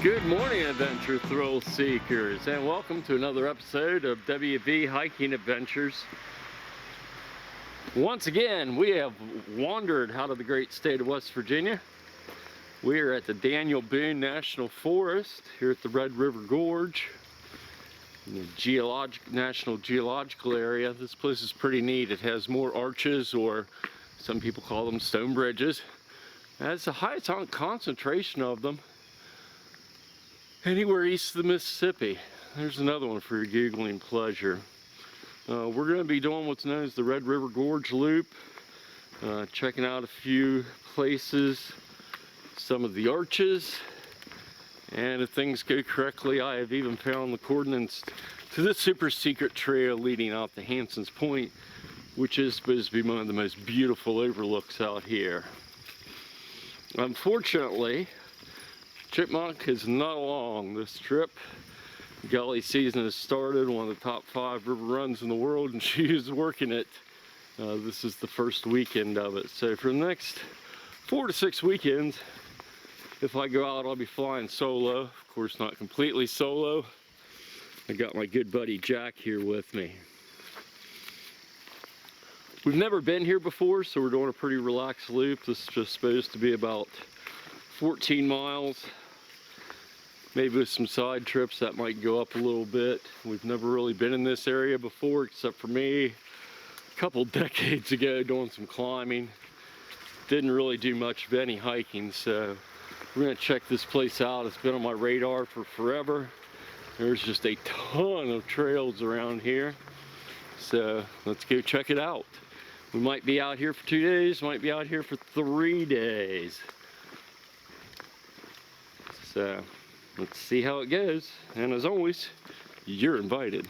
Good morning, adventure thrill seekers, and welcome to another episode of WV Hiking Adventures. Once again, we have wandered out of the great state of West Virginia. We are at the Daniel Boone National Forest here at the Red River Gorge in the National Geological Area. This place is pretty neat. It has more arches, or some people call them stone bridges. It has the highest concentration of them anywhere east of the Mississippi. There's another one for your Googling pleasure. We're going to be doing what's known as the Red River Gorge Loop, checking out a few places, some of the arches, and if things go correctly, I have even found the coordinates to this super secret trail leading out to Hanson's Point, which is supposed to be one of the most beautiful overlooks out here. Unfortunately, Chipmunk is not along this trip. Gauley Season has started, one of the top 5 river runs in the world, and she is working it. This is the first weekend of it. So for the next 4 to 6 weekends, if I go out, I'll be flying solo. Of course, not completely solo. I got my good buddy Jack here with me. We've never been here before, so we're doing a pretty relaxed loop. This is just supposed to be about 14 miles. Maybe with some side trips that might go up a little bit. We've never really been in this area before, except for me a couple decades ago doing some climbing. Didn't really do much of any hiking, so we're gonna check this place out. It's been on my radar for forever. There's just a ton of trails around here, so let's go check it out. We might be out here for 2 days, might be out here for 3 days. So let's see how it goes, and as always, you're invited.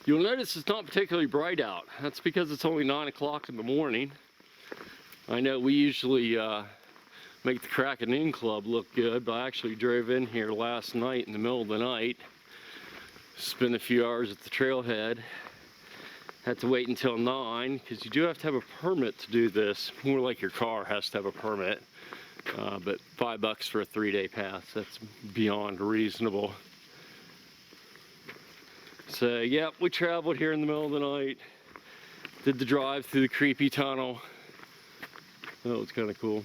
You'll notice it's not particularly bright out. That's because it's only 9 o'clock in the morning. I know we usually make the crack of noon club look good, but I actually drove in here last night in the middle of the night, spent a few hours at the trailhead, had to wait until 9 because you do have to have a permit to do this. More like your car has to have a permit. But $5 for a 3-day pass, that's beyond reasonable. So yeah, we traveled here in the middle of the night, did the drive through the creepy tunnel. That was kind of cool.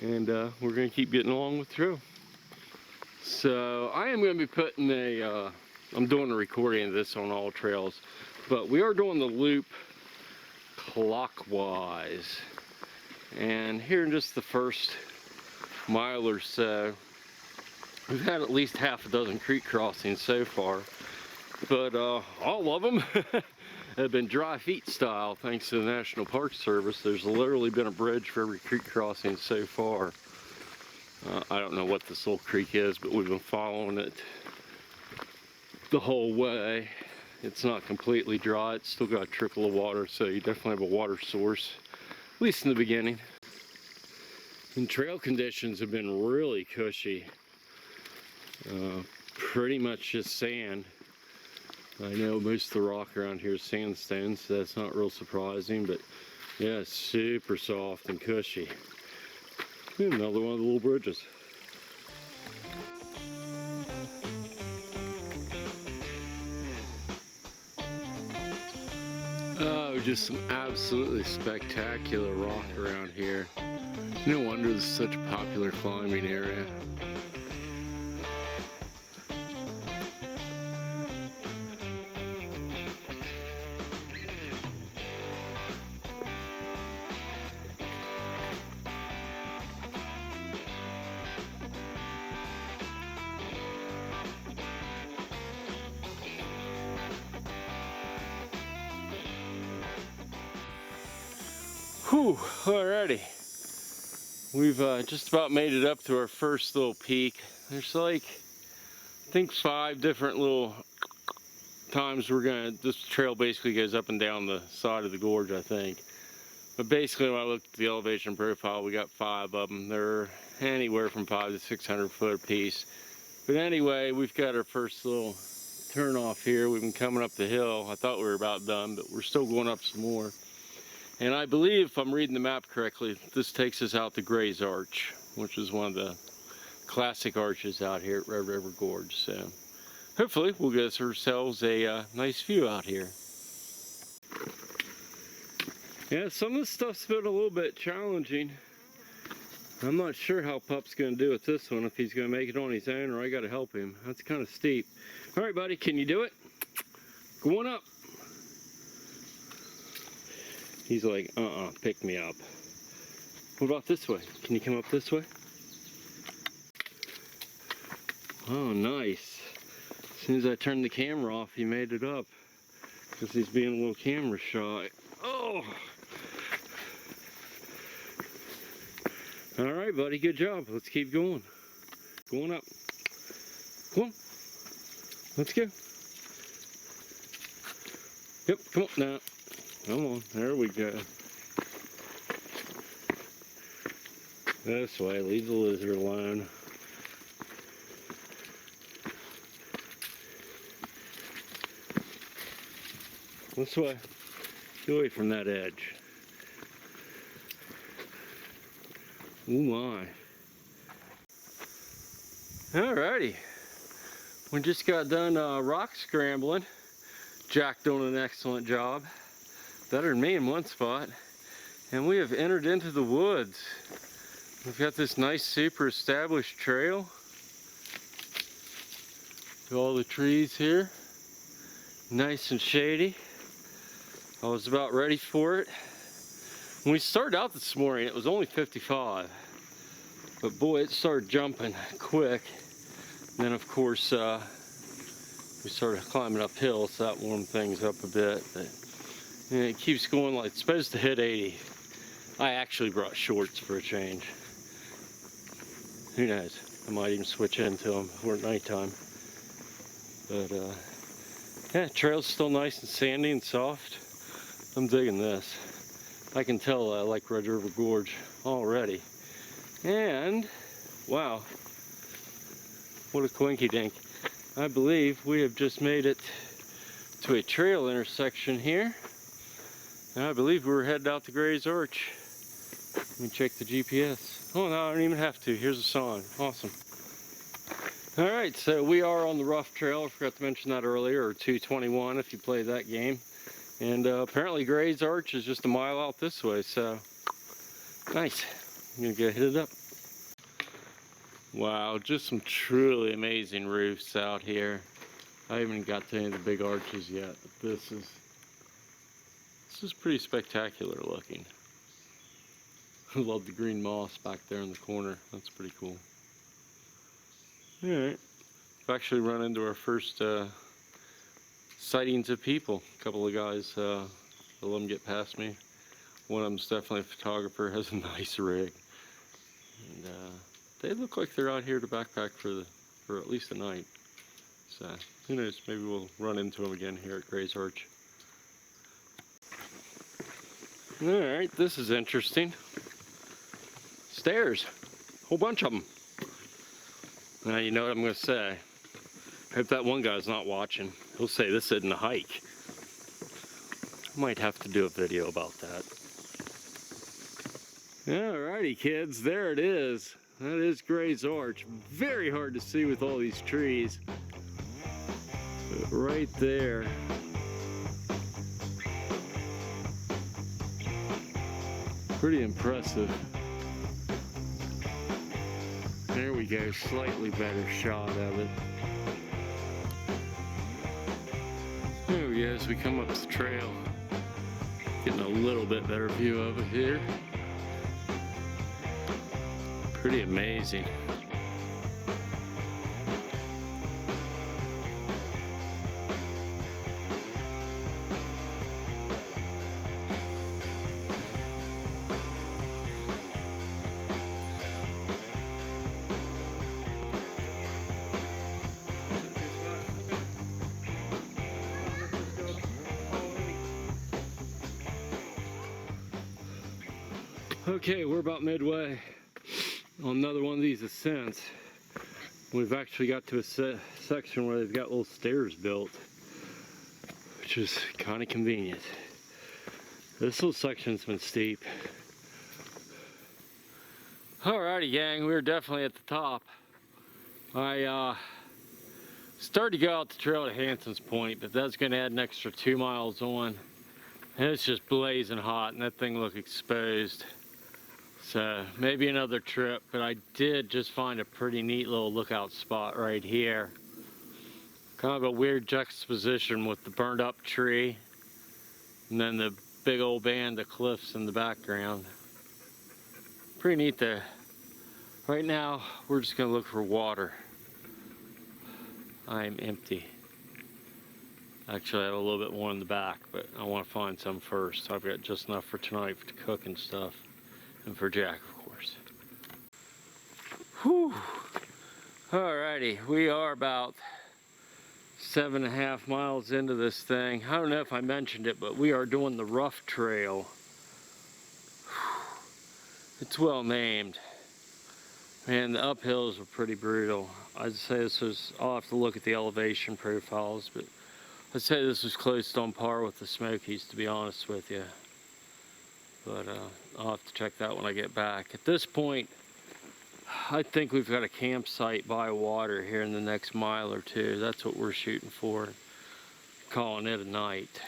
And we're going to keep getting along with the trail. So I am going to be putting I'm doing a recording of this on AllTrails, but we are doing the loop clockwise. And here in just the first mile or so, we've had at least half a dozen creek crossings so far, but all of them have been dry feet style thanks to the National Park Service. There's literally been a bridge for every creek crossing so far. I don't know what this little creek is, but we've been following it the whole way. It's not completely dry, it's still got a trickle of water, so you definitely have a water source, at least in the beginning. And trail conditions have been really cushy. Pretty much just sand. I know most of the rock around here is sandstone, so that's not real surprising, but yeah, it's super soft and cushy. And another one of the little bridges. Oh, just some absolutely spectacular rock around here. No wonder this is such a popular climbing area. Whew, alrighty. We've just about made it up to our first little peak. There's like, I think 5 different little times this trail basically goes up and down the side of the gorge, I think. But basically when I looked at the elevation profile, we got 5 of them. They're anywhere from 500 to 600 foot a piece. But anyway, we've got our first little turn off here. We've been coming up the hill. I thought we were about done, but we're still going up some more. And I believe, if I'm reading the map correctly, this takes us out to Gray's Arch, which is one of the classic arches out here at Red River Gorge. So hopefully we'll get ourselves a nice view out here. Yeah, some of this stuff's been a little bit challenging. I'm not sure how Pup's going to do with this one, if he's going to make it on his own or I got to help him. That's kind of steep. All right, buddy, can you do it? Go on up. He's like, pick me up. What about this way? Can you come up this way? Oh, nice. As soon as I turned the camera off, he made it up. Because he's being a little camera shy. Oh! All right, buddy, good job. Let's keep going. Going up. Come on. Let's go. Yep, come on now. Come on, there we go. This way, leave the lizard alone. This way. Get away from that edge. Oh my. Alrighty. We just got done rock scrambling. Jack doing an excellent job. Better than me in one spot. And we have entered into the woods. We've got this nice, super established trail. Got all the trees here. Nice and shady. I was about ready for it. When we started out this morning, it was only 55. But boy, it started jumping quick. And then of course, we started climbing uphill, so that warmed things up a bit. But it keeps going like it's supposed to hit 80. I actually brought shorts for a change. Who knows? I might even switch into them before nighttime. But yeah, trail's still nice and sandy and soft. I'm digging this. I can tell I like Red River Gorge already. And wow, what a coinky dink. I believe we have just made it to a trail intersection here. And I believe we're headed out to Gray's Arch. Let me check the GPS. Oh no, I don't even have to. Here's a sign. Awesome. Alright, so we are on the rough trail. I forgot to mention that earlier, or 221 if you play that game. And apparently Gray's Arch is just a mile out this way, so nice. I'm gonna go hit it up. Wow, just some truly amazing roofs out here. I haven't got to any of the big arches yet, but this is pretty spectacular looking. I love the green moss back there in the corner. That's pretty cool. Alright, we've actually run into our first sightings of people. A couple of guys, I'll let them get past me. One of them's definitely a photographer, has a nice rig. And they look like they're out here to backpack for at least a night. So who knows, maybe we'll run into them again here at Gray's Arch. Alright, this is interesting. Stairs, whole bunch of them. Now you know what I'm going to say. I hope that one guy's not watching. He'll say this isn't a hike. I might have to do a video about that. Alrighty kids, there it is. That is Gray's Arch. Very hard to see with all these trees. But right there. Pretty impressive. There we go, slightly better shot of it. There we go, as we come up the trail. Getting a little bit better view of it here. Pretty amazing. Okay, we're about midway on another one of these ascents. We've actually got to a section where they've got little stairs built, which is kind of convenient. This little section's been steep. Alrighty gang, we're definitely at the top. I started to go out the trail at Hanson's Point, but that's going to add an extra 2 miles on. And it's just blazing hot, and that thing looked exposed. So maybe another trip, but I did just find a pretty neat little lookout spot right here. Kind of a weird juxtaposition with the burned up tree and then the big old band of cliffs in the background. Pretty neat there. Right now, we're just gonna look for water. I'm empty. Actually, I have a little bit more in the back, but I want to find some first. I've got just enough for tonight to cook and stuff, and for Jack, of course. Whew. Alrighty, we are about 7.5 miles into this thing. I don't know if I mentioned it, but we are doing the rough trail. It's well named. Man, the uphills were pretty brutal. I'd say this was, I'll have to look at the elevation profiles, but I'd say this was close on par with the Smokies, to be honest with you. But I'll have to check that when I get back. At this point, I think we've got a campsite by water here in the next mile or two. That's what we're shooting for. Calling it a night.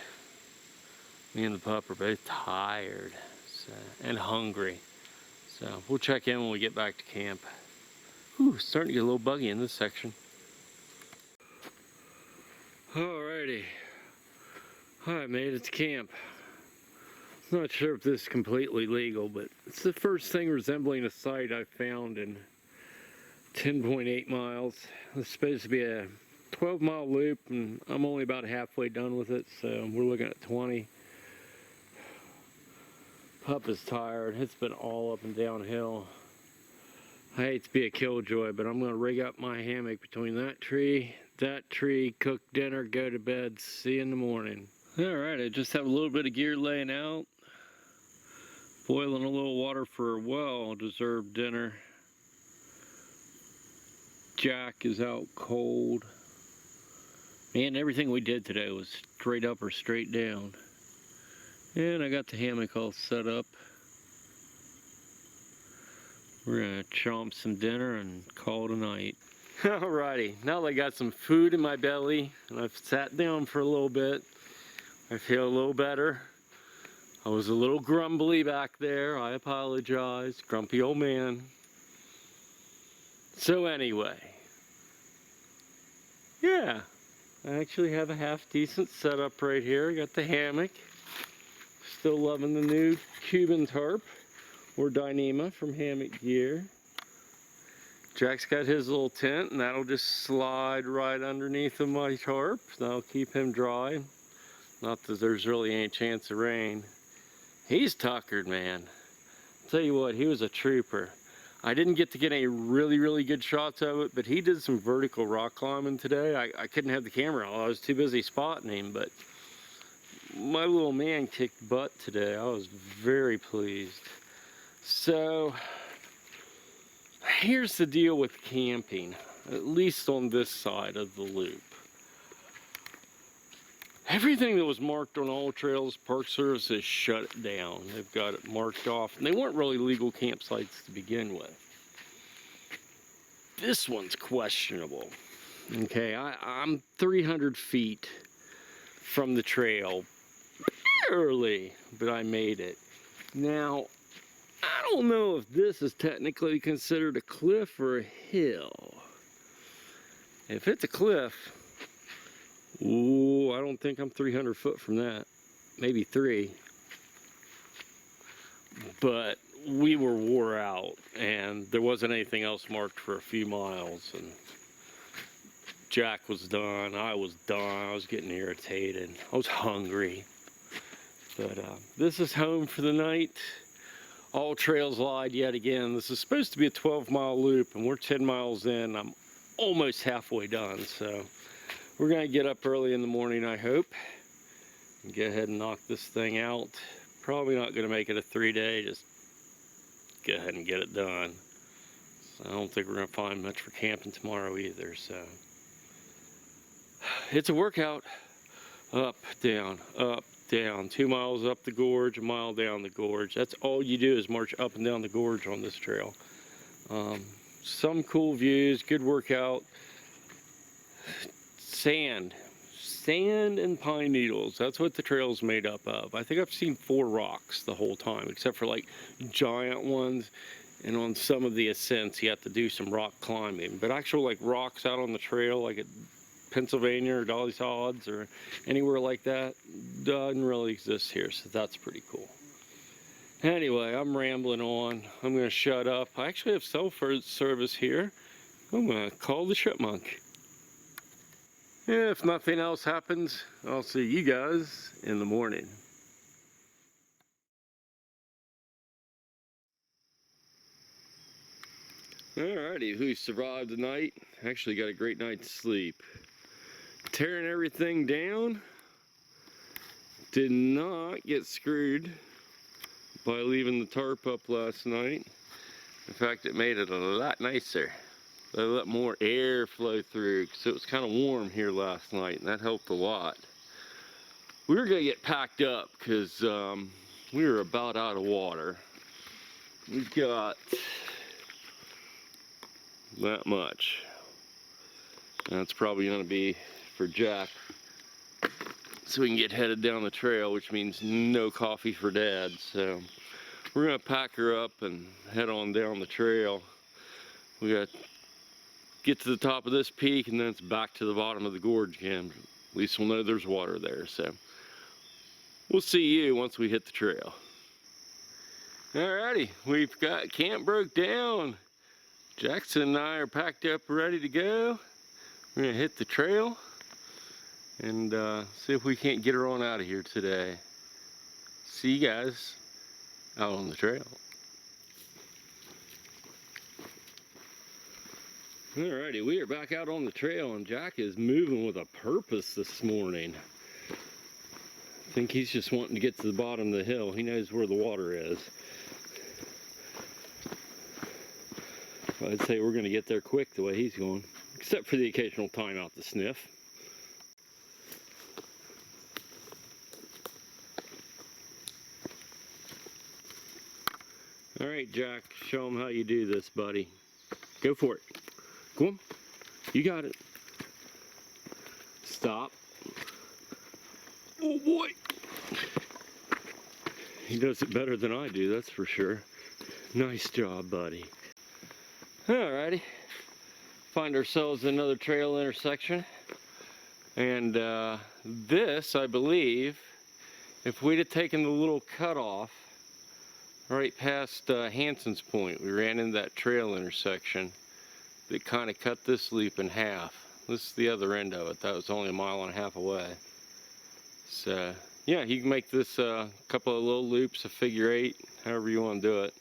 Me and the pup are both tired and hungry. So we'll check in when we get back to camp. Whew, starting to get a little buggy in this section. Alrighty. I made it to camp. Not sure if this is completely legal, but it's the first thing resembling a site I've found in 10.8 miles. It's supposed to be a 12-mile loop, and I'm only about halfway done with it, so we're looking at 20. Pup is tired. It's been all up and downhill. I hate to be a killjoy, but I'm going to rig up my hammock between that tree, cook dinner, go to bed, see you in the morning. Alright, I just have a little bit of gear laying out. Boiling a little water for a well-deserved dinner. Jack is out cold. Man, everything we did today was straight up or straight down. And I got the hammock all set up. We're gonna chomp some dinner and call it a night. Alrighty, now that I got some food in my belly and I've sat down for a little bit, I feel a little better. I was a little grumbly back there. I apologize. Grumpy old man. So anyway. Yeah. I actually have a half decent setup right here. Got the hammock. Still loving the new Cuban tarp. Or Dyneema from Hammock Gear. Jack's got his little tent, and that'll just slide right underneath of my tarp. That'll keep him dry. Not that there's really any chance of rain. He's tuckered, man. I'll tell you what, he was a trooper. I didn't get to get any really good shots of it, but he did some vertical rock climbing today. I couldn't have the camera on. I was too busy spotting him, but my little man kicked butt today. I was very pleased. So, here's the deal with camping, at least on this side of the loop. Everything that was marked on AllTrails, Park Service has shut it down. They've got it marked off, and they weren't really legal campsites to begin with. This one's questionable. Okay, I'm 300 feet from the trail, barely, but I made it. Now, I don't know if this is technically considered a cliff or a hill. If it's a cliff, ooh, I don't think I'm 300 foot from that. Maybe 3. But we were wore out, and there wasn't anything else marked for a few miles. And Jack was done. I was done. I was getting irritated. I was hungry. But this is home for the night. AllTrails lied yet again. This is supposed to be a 12-mile loop, and we're 10 miles in. I'm almost halfway done, so we're going to get up early in the morning, I hope, and go ahead and knock this thing out. Probably not going to make it a 3-day, just go ahead and get it done. So I don't think we're going to find much for camping tomorrow either, so it's a workout. Up, down, up, down. 2 miles up the gorge, a mile down the gorge. That's all you do is march up and down the gorge on this trail. some cool views, good workout. Sand and pine needles, that's what the trail's made up of. I think I've seen 4 rocks the whole time, except for like giant ones, and on some of the ascents you have to do some rock climbing. But actual like rocks out on the trail, like at Pennsylvania or Gauley Season or anywhere like that, doesn't really exist here, so that's pretty cool. Anyway, I'm rambling on. I'm going to shut up. I actually have cell phone service here. I'm going to call the Chipmunk. If nothing else happens, I'll see you guys in the morning. Alrighty, who survived the night? Actually got a great night's sleep. Tearing everything down. Did not get screwed by leaving the tarp up last night. In fact, it made it a lot nicer. They let more air flow through because it was kind of warm here last night, and that helped a lot. We were going to get packed up because we were about out of water. We've got that much. That's probably going to be for Jack, so we can get headed down the trail, which means no coffee for Dad. So we're going to pack her up and head on down the trail. We got to get to the top of this peak, and then it's back to the bottom of the gorge again. At least we'll know there's water there. So we'll see you once we hit the trail. Alrighty, we've got camp broke down. Jackson and I are packed up, ready to go. We're gonna hit the trail and see if we can't get her on out of here today. See you guys out on the trail. Alrighty, we are back out on the trail, and Jack is moving with a purpose this morning. I think he's just wanting to get to the bottom of the hill. He knows where the water is. I'd say we're going to get there quick the way he's going, except for the occasional time out to sniff. Alright, Jack, show him how you do this, buddy. Go for it. Go on. You got it. Stop. Oh boy. He does it better than I do, that's for sure. Nice job, buddy. Alrighty. Find ourselves another trail intersection. And this, I believe, if we'd have taken the little cutoff right past Hanson's Point, we ran into that trail intersection that kind of cut this loop in half. This is the other end of it. That was only 1.5 miles away. So yeah, you can make this couple of little loops, a figure 8, however you want to do it.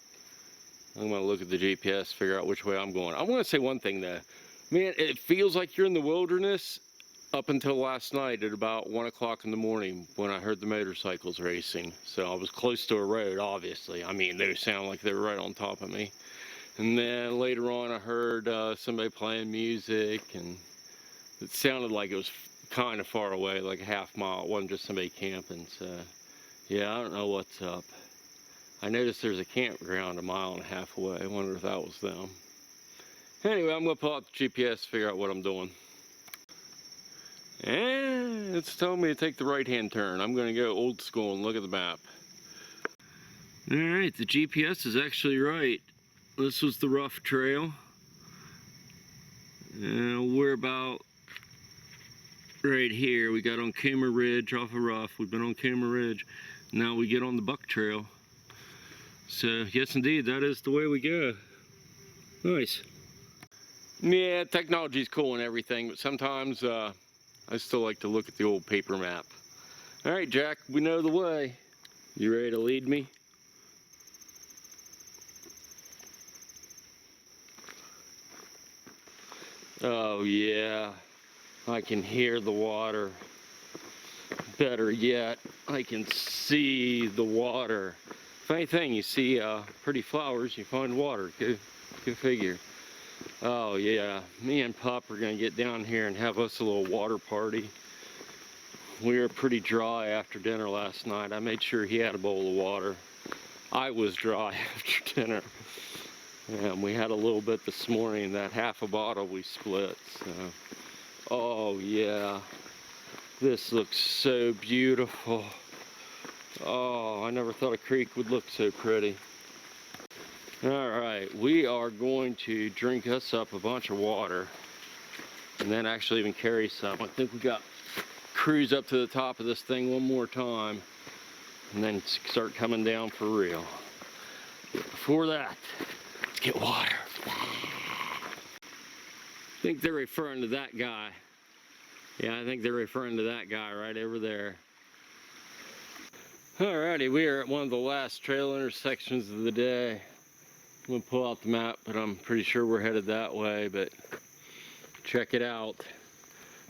I'm going to look at the GPS, figure out which way I'm going. I want to say one thing though. Man, it feels like you're in the wilderness up until last night at about 1 o'clock in the morning when I heard the motorcycles racing. So I was close to a road, obviously. I mean, they sound like they were right on top of me. And then later on I heard somebody playing music, and it sounded like it was kind of far away, like a half mile. It wasn't just somebody camping. So yeah, I don't know what's up. I noticed there's a campground 1.5 miles away. I wonder if that was them. Anyway, I'm going to pull out the GPS, figure out what I'm doing. And it's telling me to take the right-hand turn. I'm going to go old school and look at the map. Alright, the GPS is actually right. This was the rough trail. We're about right here. We got on Koomer Ridge off of rough. We've been on Koomer Ridge. Now we get on the buck trail. So yes indeed, that is the way we go. Nice. Yeah, technology's cool and everything, but sometimes I still like to look at the old paper map. Alright, Jack, we know the way. You ready to lead me? Oh yeah, I can hear the water. Better yet, I can see the water. Funny thing, you see pretty flowers, you find water. Go figure. Oh yeah, me and Pop are gonna get down here and have us a little water party. We were pretty dry after dinner last night. I made sure he had a bowl of water. I was dry after dinner. And we had a little bit this morning. That half a bottle we split. So, oh yeah, this looks so beautiful. Oh, I never thought a creek would look so pretty. All right, we are going to drink us up a bunch of water and then actually even carry some. I think we got cruise up to the top of this thing one more time and then start coming down for real. But before that, let's get water. I think they're referring to that guy. Yeah, I think they're referring to that guy right over there. Alrighty, we are at one of the last trail intersections of the day. I'm gonna pull out the map, but I'm pretty sure we're headed that way, but check it out.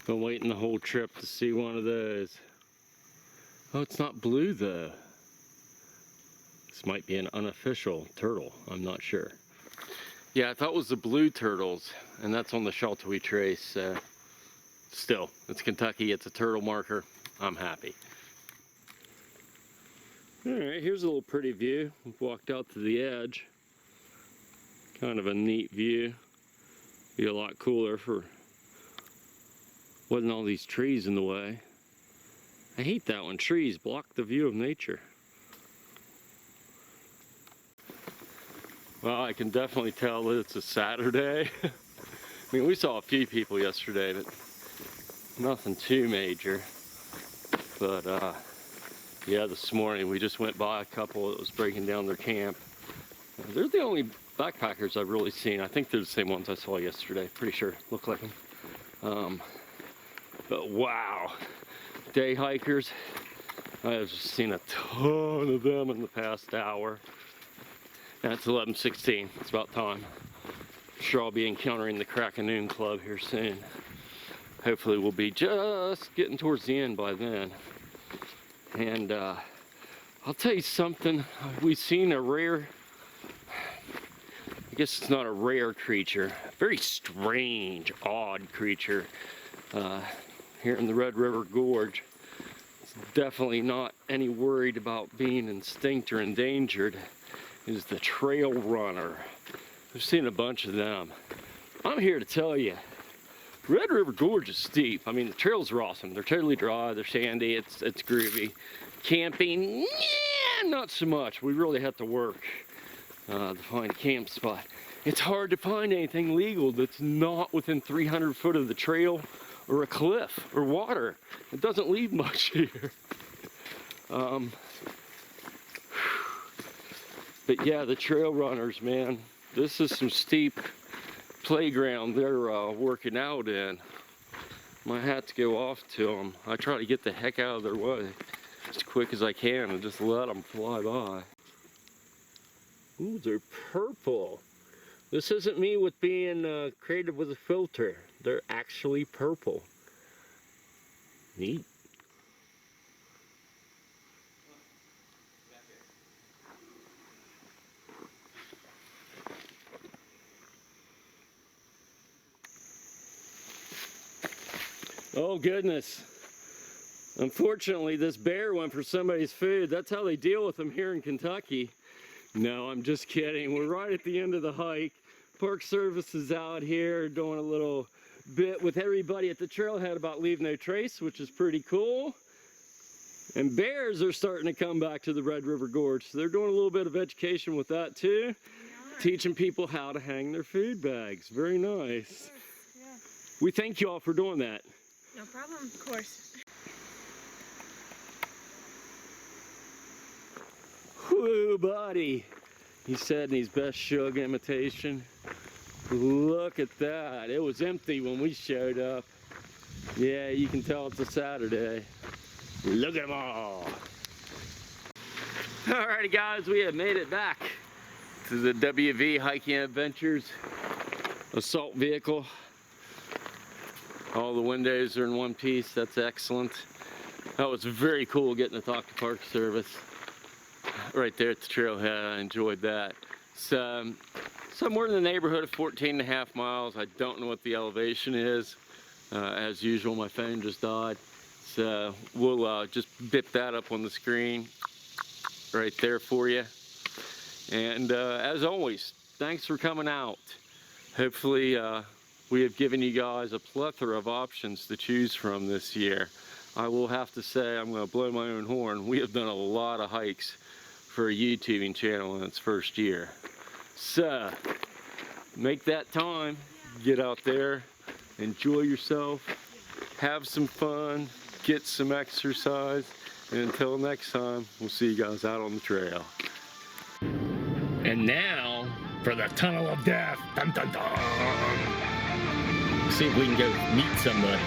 Been waiting the whole trip to see one of those. Oh, it's not blue though. This might be an unofficial turtle, I'm not sure. Yeah, I thought it was the blue turtles, and that's on the shelter we trace. Still, it's Kentucky, it's a turtle marker. I'm happy. Alright, here's a little pretty view. We've walked out to the edge. Kind of a neat view. Be a lot cooler if wasn't all these trees in the way. I hate that when trees block the view of nature. Well, I can definitely tell that it's a Saturday. I mean, we saw a few people yesterday, but nothing too major. But yeah, this morning we just went by a couple that was breaking down their camp. They're the only backpackers I've really seen. I think they're the same ones I saw yesterday. Pretty sure look like them. But wow, day hikers. I've just seen a ton of them in the past hour. And it's 11:16. It's about time. I'm sure I'll be encountering the Crack of Noon Club here soon. Hopefully we'll be just getting towards the end by then. And I'll tell you something, we've seen a rare, I guess it's not a rare creature, a very strange, odd creature here in the Red River Gorge. It's definitely not any worried about being extinct or endangered, is the trail runner. I've seen a bunch of them. I'm here to tell you, Red River Gorge is steep. I mean, the trails are awesome. They're totally dry, they're sandy, it's groovy. Camping, yeah, not so much. We really have to work to find a camp spot. It's hard to find anything legal that's not within 300 foot of the trail or a cliff or water. It doesn't leave much here. But yeah, the trail runners, man, this is some steep playground they're working out in. My hats go off to them. I try to get the heck out of their way as quick as I can and just let them fly by. Ooh, they're purple. This isn't me with being creative with a filter. They're actually purple. Neat. Oh goodness. Unfortunately, this bear went for somebody's food. That's how they deal with them here in Kentucky. No, I'm just kidding. We're right at the end of the hike. Park Service is out here doing a little bit with everybody at the trailhead about leave no trace, which is pretty cool. And bears are starting to come back to the Red River Gorge. So they're doing a little bit of education with that too. Teaching people how to hang their food bags. Very nice. Yeah. We thank you all for doing that. No problem, of course. Whoo, buddy. He said in his best shug imitation. Look at that. It was empty when we showed up. Yeah, you can tell it's a Saturday. Look at them all. Alrighty guys, we have made it back to the WV Hiking Adventures assault vehicle. All the windows are in one piece. That's excellent. That was very cool getting to talk to Park Service right there at the trailhead. I enjoyed that. So somewhere in the neighborhood of 14.5 miles. I don't know what the elevation is. As usual, my phone just died. So we'll just bip that up on the screen right there for you. And as always, thanks for coming out. Hopefully we have given you guys a plethora of options to choose from this year. I will have to say, I'm going to blow my own horn, we have done a lot of hikes for a YouTubing channel in its first year. So, make that time, get out there, enjoy yourself, have some fun, get some exercise, and until next time, we'll see you guys out on the trail. And now, for the Tunnel of Death. Dun, dun, dun. See if we can go meet somebody.